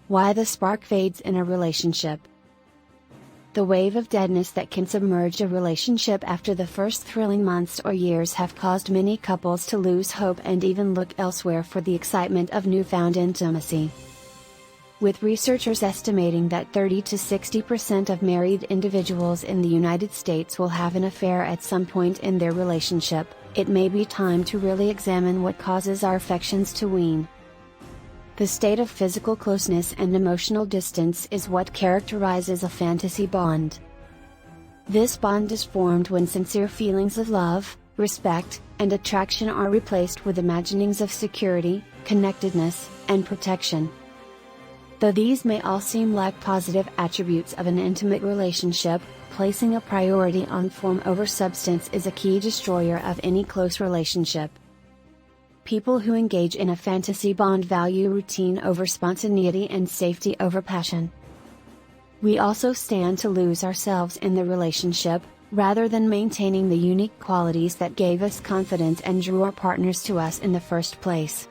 Why the spark fades in a relationship. The wave of deadness that can submerge a relationship after the first thrilling months or years have caused many couples to lose hope and even look elsewhere for the excitement of newfound intimacy. With researchers estimating that 30 to 60% of married individuals in the United States will have an affair at some point in their relationship, it may be time to really examine what causes our affections to wane. The state of physical closeness and emotional distance is what characterizes a fantasy bond. This bond is formed when sincere feelings of love, respect, and attraction are replaced with imaginings of security, connectedness, and protection. Though these may all seem like positive attributes of an intimate relationship, placing a priority on form over substance is a key destroyer of any close relationship. People who engage in a fantasy bond value routine over spontaneity and safety over passion. We also stand to lose ourselves in the relationship, rather than maintaining the unique qualities that gave us confidence and drew our partners to us in the first place.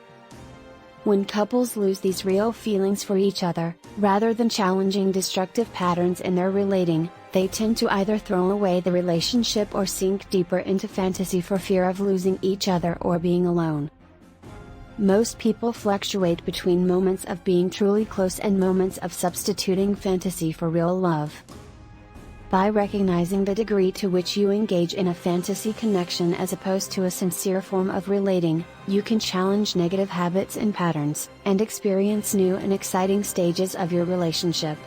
When couples lose these real feelings for each other, rather than challenging destructive patterns in their relating, they tend to either throw away the relationship or sink deeper into fantasy for fear of losing each other or being alone. Most people fluctuate between moments of being truly close and moments of substituting fantasy for real love. By recognizing the degree to which you engage in a fantasy connection as opposed to a sincere form of relating, you can challenge negative habits and patterns, and experience new and exciting stages of your relationship.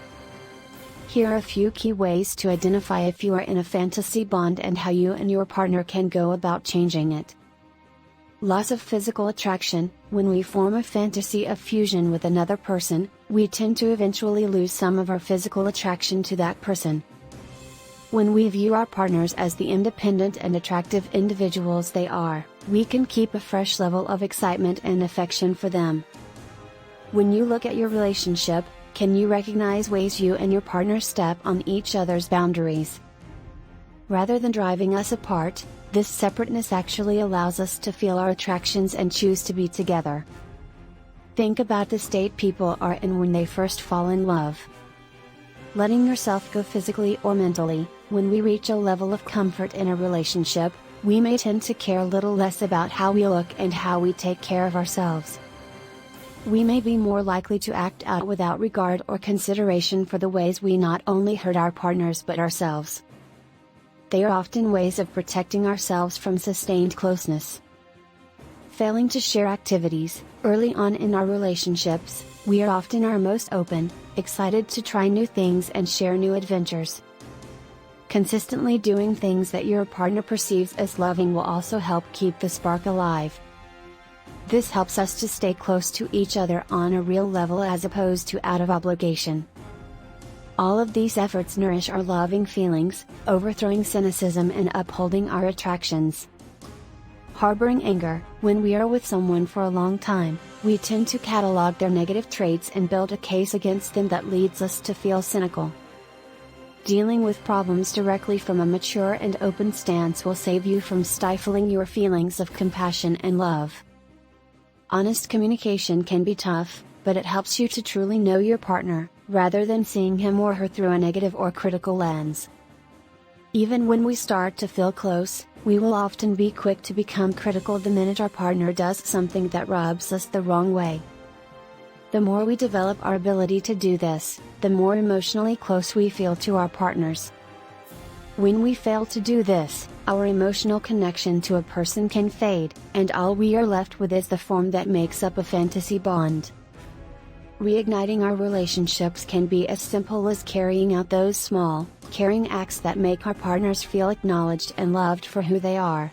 Here are a few key ways to identify if you are in a fantasy bond and how you and your partner can go about changing it. Loss of physical attraction. When we form a fantasy of fusion with another person, we tend to eventually lose some of our physical attraction to that person. When we view our partners as the independent and attractive individuals they are, we can keep a fresh level of excitement and affection for them. When you look at your relationship, can you recognize ways you and your partner step on each other's boundaries? Rather than driving us apart, this separateness actually allows us to feel our attractions and choose to be together. Think about the state people are in when they first fall in love. Letting yourself go physically or mentally. When we reach a level of comfort in a relationship, we may tend to care a little less about how we look and how we take care of ourselves. We may be more likely to act out without regard or consideration for the ways we not only hurt our partners but ourselves. They are often ways of protecting ourselves from sustained closeness. Failing to share activities. Early on in our relationships, we are often our most open, excited to try new things and share new adventures. Consistently doing things that your partner perceives as loving will also help keep the spark alive. This helps us to stay close to each other on a real level as opposed to out of obligation. All of these efforts nourish our loving feelings, overthrowing cynicism and upholding our attractions. Harboring anger. When we are with someone for a long time, we tend to catalog their negative traits and build a case against them that leads us to feel cynical. Dealing with problems directly from a mature and open stance will save you from stifling your feelings of compassion and love. Honest communication can be tough, but it helps you to truly know your partner, rather than seeing him or her through a negative or critical lens. Even when we start to feel close, we will often be quick to become critical the minute our partner does something that rubs us the wrong way. The more we develop our ability to do this, the more emotionally close we feel to our partners. When we fail to do this, our emotional connection to a person can fade, and all we are left with is the form that makes up a fantasy bond. Reigniting our relationships can be as simple as carrying out those small, caring acts that make our partners feel acknowledged and loved for who they are.